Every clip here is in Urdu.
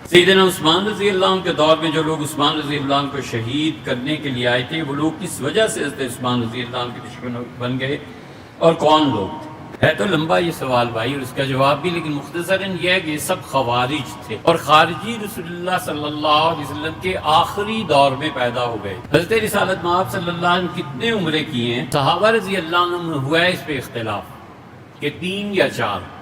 سیدنا عثمان رضی اللہ عنہ کے دور میں جو لوگ عثمان رضی اللہ عنہ کو شہید کرنے کے لیے آئے تھے، وہ لوگ کس وجہ سے حضرت عثمان رضی اللہ عنہ کے دشمن بن گئے اور کون لوگ تھے؟ ہے تو لمبا یہ سوال بھائی، اور اس کا جواب بھی، لیکن مختصراً یہ ہے کہ یہ سب خوارج تھے اور خارجی رسول اللہ صلی اللہ علیہ وسلم کے آخری دور میں پیدا ہو گئے۔ حضرت رسالت مآب صلی اللہ علیہ وسلم کتنے عمرے کیے ہیں؟ صحابہ رضی اللہ عنہ میں ہوا ہے اس پہ اختلاف کہ 3 یا 4۔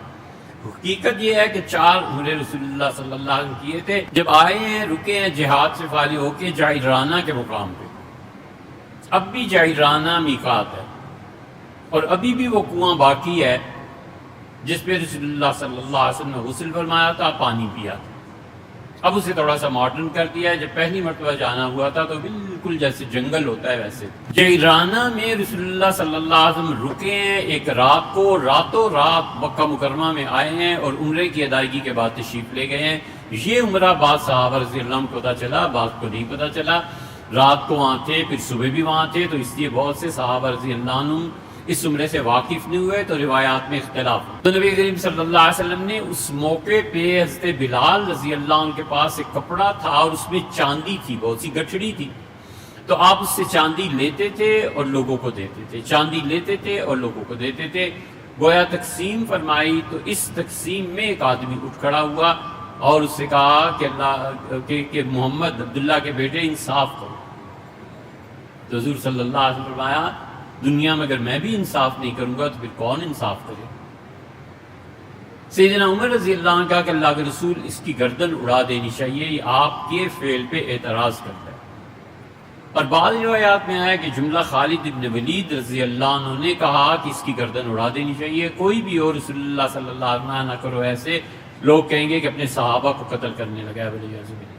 حقیقت یہ ہے کہ 4 عمرے رسول اللہ صلی اللہ علیہ وسلم کیے تھے۔ جب آئے ہیں، رکے ہیں جہاد سے فارغ ہو کے جعرانہ کے مقام پہ، اب بھی جعرانہ میقات ہے اور ابھی بھی وہ کنواں باقی ہے جس پہ رسول اللہ صلی اللہ علیہ وسلم نے غسل فرمایا تھا، پانی پیا تھا۔ اب اسے تھوڑا سا ماڈرن کر دیا ہے، جب پہلی مرتبہ جانا ہوا تھا تو بالکل جیسے جنگل ہوتا ہے ویسے۔ جعرانہ میں رسول اللہ صلی اللہ علیہ وسلم رکے ہیں ایک رات کو، راتوں رات مکہ مکرمہ میں آئے ہیں اور عمرے کی ادائیگی کے بعد تشریف لے گئے ہیں۔ یہ عمرہ بعض صحابہ رضی اللہ عنہ کو پتہ چلا، بعض کو نہیں پتہ چلا۔ رات کو وہاں تھے، پھر صبح بھی وہاں تھے، تو اس لیے بہت سے صحابہ رضی اللہ عنہ اس عمرے سے واقف نہیں ہوئے، تو روایات میں اختلاف۔ تو نبی کریم صلی اللہ علیہ وسلم نے اس موقع پہ حضرت بلال رضی اللہ عنہ کے پاس ایک کپڑا تھا اور اس میں چاندی تھی، بہت سی گٹھڑی تھی، تو آپ اس سے چاندی لیتے تھے اور لوگوں کو دیتے تھے، چاندی لیتے تھے اور لوگوں کو دیتے تھے۔ گویا تقسیم فرمائی تو اس تقسیم میں ایک آدمی اٹھ کھڑا ہوا اور اس سے کہا کہ محمد عبداللہ کے بیٹے انصاف کرو۔ تو حضور صلی اللہ علیہ وسلم فرمایا، دنیا میں اگر میں بھی انصاف نہیں کروں گا تو پھر کون انصاف کرے؟ سیدنا عمر رضی اللہ عنہ کہا کہ اللہ کے رسول، اس کی گردن اڑا دینی چاہیے، یہ آپ کے فعل پہ اعتراض کرتا ہے۔ اور بعض روایات میں آیا کہ جملہ خالد ابن ولید رضی اللہ عنہ نے کہا کہ اس کی گردن اڑا دینی چاہیے، کوئی بھی ہو، رسول اللہ صلی اللہ علیہ وسلم نہ کرو ایسے، لوگ کہیں گے کہ اپنے صحابہ کو قتل کرنے لگا ہے ولیعذ باللہ۔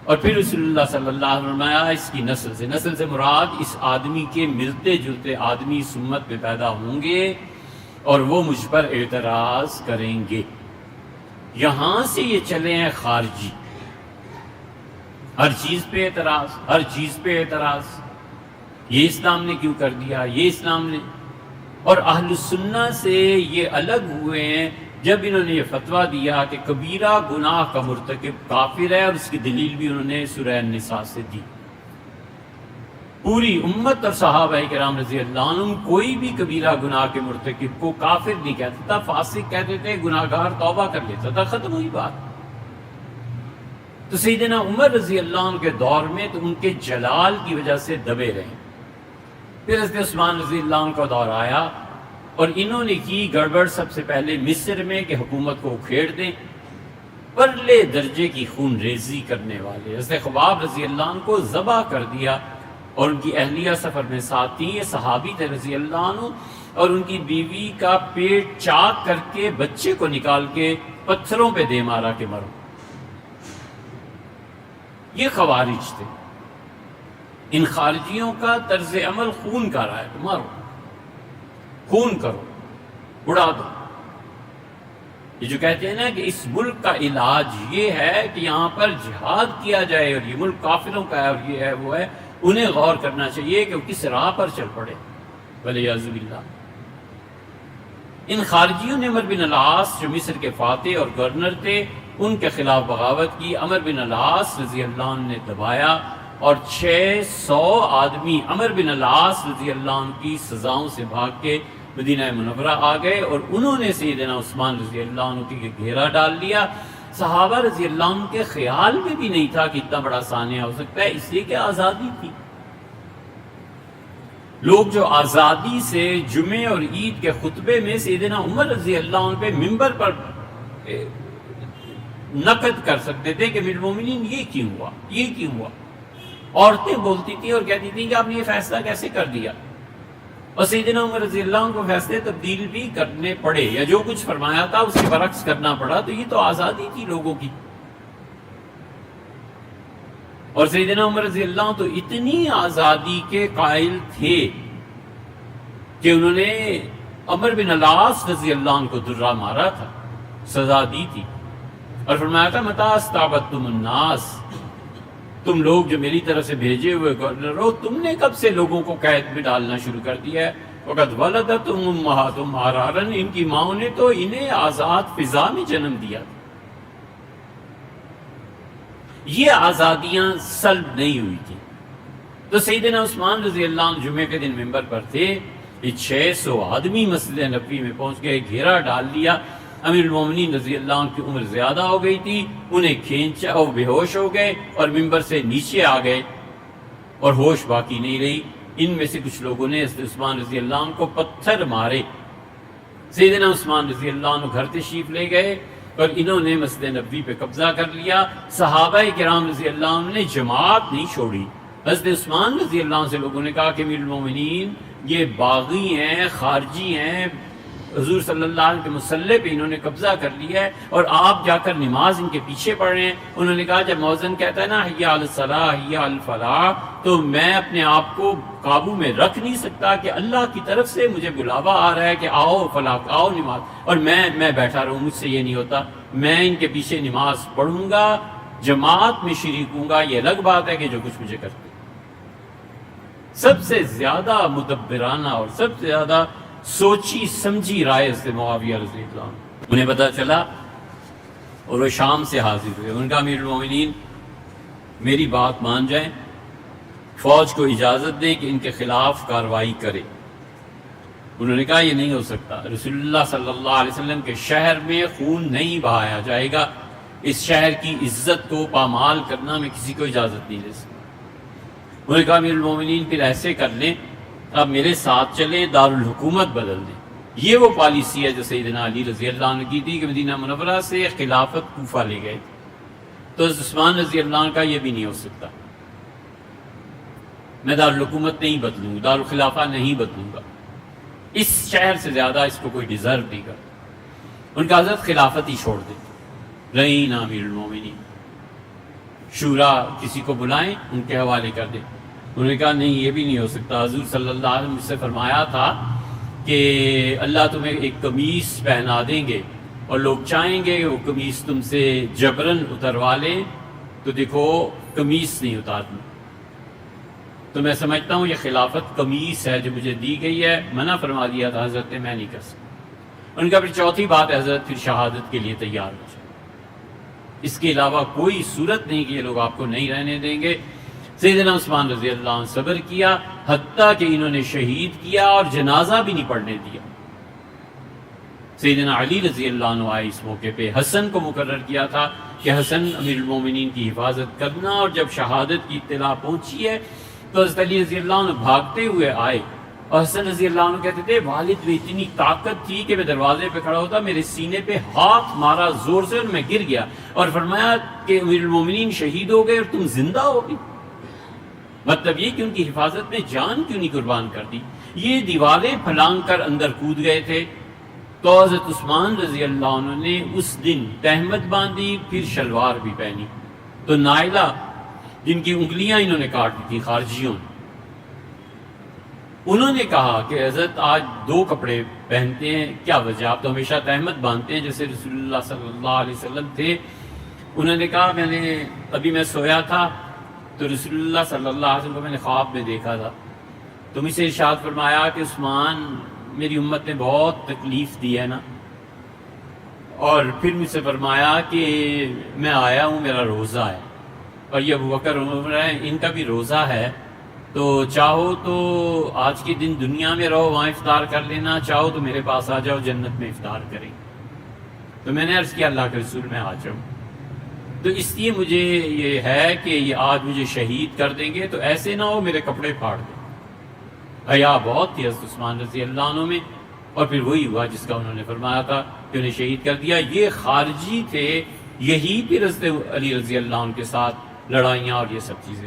اور پھر رسول اللہ صلی اللہ علیہ وسلم نے اس کی نسل سے مراد اس آدمی کے ملتے جلتے آدمی اس امت میں پیدا ہوں گے اور وہ مجھ پر اعتراض کریں گے۔ یہاں سے یہ چلے ہیں خارجی، ہر چیز پہ اعتراض، ہر چیز پہ اعتراض، یہ اسلام نے کیوں کر دیا، یہ اسلام نے۔ اور اہل السنہ سے یہ الگ ہوئے ہیں جب انہوں نے یہ فتویٰ دیا کہ کبیرہ گناہ کا مرتکب کافر ہے، اور اس کی دلیل بھی انہوں نے سورہ النساء سے دی۔ پوری امت اور صحابہ کرام رضی اللہ عنہم کوئی بھی کبیرہ گناہ کے مرتکب کو کافر نہیں کہتا تھا، فاسق کہتے تھے، گناہگار توبہ کر لیتا تھا، ختم ہوئی بات۔ تو سیدنا عمر رضی اللہ عنہ کے دور میں تو ان کے جلال کی وجہ سے دبے رہے۔ پھر حضرت عثمان رضی اللہ عنہ کا دور آیا اور انہوں نے کی گڑبڑ سب سے پہلے مصر میں کہ حکومت کو اکھیڑ دیں۔ پرلے درجے کی خون ریزی کرنے والے حضرت خباب رضی اللہ عنہ کو ذبح کر دیا، اور ان کی اہلیہ سفر میں ساتھ تھی، یہ صحابی تھے رضی اللہ عنہ، اور ان کی بیوی کا پیٹ چاک کر کے بچے کو نکال کے پتھروں پہ دے مارا کہ مرو۔ یہ خوارج تھے۔ ان خارجیوں کا طرز عمل خون کا رہا ہے، تو مارو، خون کرو، اڑا دو۔ یہ جو کہتے ہیں نا کہ اس ملک کا علاج یہ ہے کہ یہاں پر جہاد کیا جائے، اور یہ ملک کافروں کا ہے، اور یہ ہے وہ ہے، انہیں غور کرنا چاہیے کہ وہ کس راہ پر چل پڑے، والعیاذ باللہ۔ ان خارجیوں نے عمر بن العاص جو مصر کے فاتح اور گورنر تھے، ان کے خلاف بغاوت کی۔ عمر بن العاص رضی اللہ عنہ نے دبایا، اور 600 آدمی عمر بن العاص رضی اللہ عنہ کی سزاؤں سے بھاگ کے مدینہ منورہ آ گئے، اور انہوں نے سیدنا عثمان رضی اللہ عنہ کی گھیرا ڈال لیا۔ صحابہ رضی اللہ عنہ کے خیال میں بھی نہیں تھا کہ اتنا بڑا سانحہ ہو سکتا ہے، اس لیے کہ آزادی تھی۔ لوگ جو آزادی سے جمعے اور عید کے خطبے میں سیدنا عمر رضی اللہ عنہ پہ ممبر پر نقد کر سکتے تھے کہ امیر المومنین یہ کیوں ہوا، یہ کیوں ہوا۔ عورتیں بولتی تھیں اور کہتی تھیں کہ آپ نے یہ فیصلہ کیسے کر دیا، اور سیدنا عمر رضی اللہ عنہ کو فیصلے تبدیل بھی کرنے پڑے، یا جو کچھ فرمایا تھا اس کے برعکس کرنا پڑا۔ تو یہ تو آزادی تھی لوگوں کی۔ اور سیدنا عمر رضی اللہ عنہ تو اتنی آزادی کے قائل تھے کہ انہوں نے عمر بن العاص رضی اللہ عنہ کو درہ مارا تھا، سزا دی تھی، اور فرمایا تھا متى استعبدتم الناس، تم لوگ جو میری طرف سے بھیجے ہوئے گورنر ہو، تم نے کب سے لوگوں کو قید میں ڈالنا شروع کر دیا ہے؟ وقد ولدتهم امہاتهم احرارا، ان کی ماؤں نے تو انہیں آزاد فضا میں جنم دیا تھا۔ یہ آزادیاں سلب نہیں ہوئی تھیں. تو سیدنا عثمان رضی اللہ عنہ جمعے کے دن ممبر پر تھے. یہ 600 آدمی مسجد نبوی میں پہنچ گئے, گھیرا ڈال لیا. امیر المومنین رضی اللہ عنہ کی عمر زیادہ ہو گئی تھی, انہیں کھینچا اور بے ہوش ہو گئے اور ممبر سے نیچے آ گئے اور ہوش باقی نہیں رہی. ان میں سے کچھ لوگوں نے حضرت عثمان رضی اللہ عنہ کو پتھر مارے. سیدنا عثمان رضی اللہ عنہ گھر تشریف لے گئے اور انہوں نے مسجد نبوی پہ قبضہ کر لیا. صحابہ کرام رضی اللہ عنہ نے جماعت نہیں چھوڑی. حضرت عثمان رضی اللہ عنہ سے لوگوں نے کہا کہ امیر المومنین یہ باغی ہیں, خارجی ہیں, حضور صلی اللہ علیہ وسلم کے مصلی پہ انہوں نے قبضہ کر لیا ہے اور آپ جا کر نماز ان کے پیچھے پڑھ رہے ہیں. انہوں نے کہا جب مؤذن کہتا ہے نا حی علی الصلاح حی علی الفلاح, تو میں اپنے آپ کو قابو میں رکھ نہیں سکتا کہ اللہ کی طرف سے مجھے بلاوا آ رہا ہے کہ آؤ فلاح, آؤ نماز, اور میں بیٹھا رہوں. مجھ سے یہ نہیں ہوتا. میں ان کے پیچھے نماز پڑھوں گا, جماعت میں شریک ہوں گا. یہ الگ بات ہے کہ جو کچھ مجھے کرتے. سب سے زیادہ مدبرانہ اور سب سے زیادہ سوچی سمجھی رائے سے معاویہ رضی اللہ عنہ. انہیں پتا چلا اور وہ شام سے حاضر ہوئے. ان کا امیر المومنین میری بات مان جائیں, فوج کو اجازت دیں کہ ان کے خلاف کارروائی کرے. انہوں نے کہا یہ نہیں ہو سکتا. رسول اللہ صلی اللہ علیہ وسلم کے شہر میں خون نہیں بہایا جائے گا. اس شہر کی عزت کو پامال کرنا میں کسی کو اجازت نہیں دے سکتا. انہوں نے کہا امیر المومنین پھر ایسے کر لیں, اب میرے ساتھ چلیں, دارالحکومت بدل دیں. یہ وہ پالیسی ہے جو سیدنا علی رضی اللہ عنہ کی تھی کہ مدینہ منورہ سے خلافت کوفہ لے گئے. تو عثمان رضی اللہ عنہ کا یہ بھی نہیں ہو سکتا. میں دارالحکومت نہیں بدلوں گا, دارالخلافہ نہیں بدلوں گا. اس شہر سے زیادہ اس کو کوئی ڈیزرو نہیں کرتا. ان کا حضرت خلافت ہی چھوڑ دے, رہی نا امیر المومنین. شورا کسی کو بلائیں, ان کے حوالے کر دیں. انہوں نے کہا نہیں یہ بھی نہیں ہو سکتا. حضور صلی اللہ علیہ وسلم سے فرمایا تھا کہ اللہ تمہیں ایک قمیص پہنا دیں گے اور لوگ چاہیں گے کہ وہ قمیص تم سے جبرن اتروا لیں, تو دیکھو قمیص نہیں اتارنا. تو میں سمجھتا ہوں یہ خلافت قمیص ہے جو مجھے دی گئی ہے. منع فرما دیا تھا حضرت نے, میں نہیں کر سکتا. ان کا پھر چوتھی بات ہے حضرت پھر شہادت کے لیے تیار ہو جائے. اس کے علاوہ کوئی صورت نہیں کہ یہ لوگ آپ کو نہیں رہنے دیں گے. سیدنا عثمان رضی اللہ عنہ صبر کیا, حتیٰ کہ انہوں نے شہید کیا اور جنازہ بھی نہیں پڑھنے دیا. سیدنا علی رضی اللہ عنہ آئے اس موقع پہ. حسن کو مقرر کیا تھا کہ حسن امیر المومنین کی حفاظت کرنا, اور جب شہادت کی اطلاع پہنچی ہے تو حضرت علی رضی اللہ عنہ بھاگتے ہوئے آئے, اور حسن رضی اللہ عنہ کہتے تھے والد میں اتنی طاقت تھی کہ میں دروازے پہ کھڑا ہوتا, میرے سینے پہ ہاتھ مارا زور سے اور میں گر گیا, اور فرمایا کہ امیر المومنین شہید ہو گئے اور تم زندہ ہو گئی. مطلب یہ کہ ان کی حفاظت میں جان کیوں نہیں قربان کر دی. یہ دیواریں پھلانگ کر اندر کود گئے تھے. تو حضرت عثمان رضی اللہ عنہ نے اس دن تہمت باندھی, پھر شلوار بھی پہنی. تو نائلہ جن کی انگلیاں انہوں نے کاٹ دی تھی خارجیوں, انہوں نے کہا کہ حضرت آج 2 کپڑے پہنتے ہیں, کیا وجہ؟ آپ تو ہمیشہ تہمت باندھتے ہیں جیسے رسول اللہ صلی اللہ علیہ وسلم تھے. انہوں نے کہا ابھی میں سویا تھا تو رسول اللہ صلی اللہ علیہ وسلم کو میں نے خواب میں دیکھا تھا. تو مجھ سے ارشاد فرمایا کہ عثمان میری امت نے بہت تکلیف دی ہے نا, اور پھر مجھ سے فرمایا کہ میں آیا ہوں, میرا روزہ ہے, اور یہ ابوبکر عمر ہے, ان کا بھی روزہ ہے, تو چاہو تو آج کے دن دنیا میں رہو, وہاں افطار کر لینا, چاہو تو میرے پاس آ جاؤ, جنت میں افطار کریں. تو میں نے عرض کیا اللہ کے رسول میں آ جاؤں. تو اس لیے مجھے یہ ہے کہ یہ آج مجھے شہید کر دیں گے تو ایسے نہ ہو میرے کپڑے پھاڑ دیں. حیا بہت تھی حضرت عثمان رضی اللہ عنہ میں, اور پھر وہی ہوا جس کا انہوں نے فرمایا تھا کہ انہیں شہید کر دیا. یہ خارجی تھے, یہی پھر حضرت علی رضی اللہ عنہ کے ساتھ لڑائیاں اور یہ سب چیزیں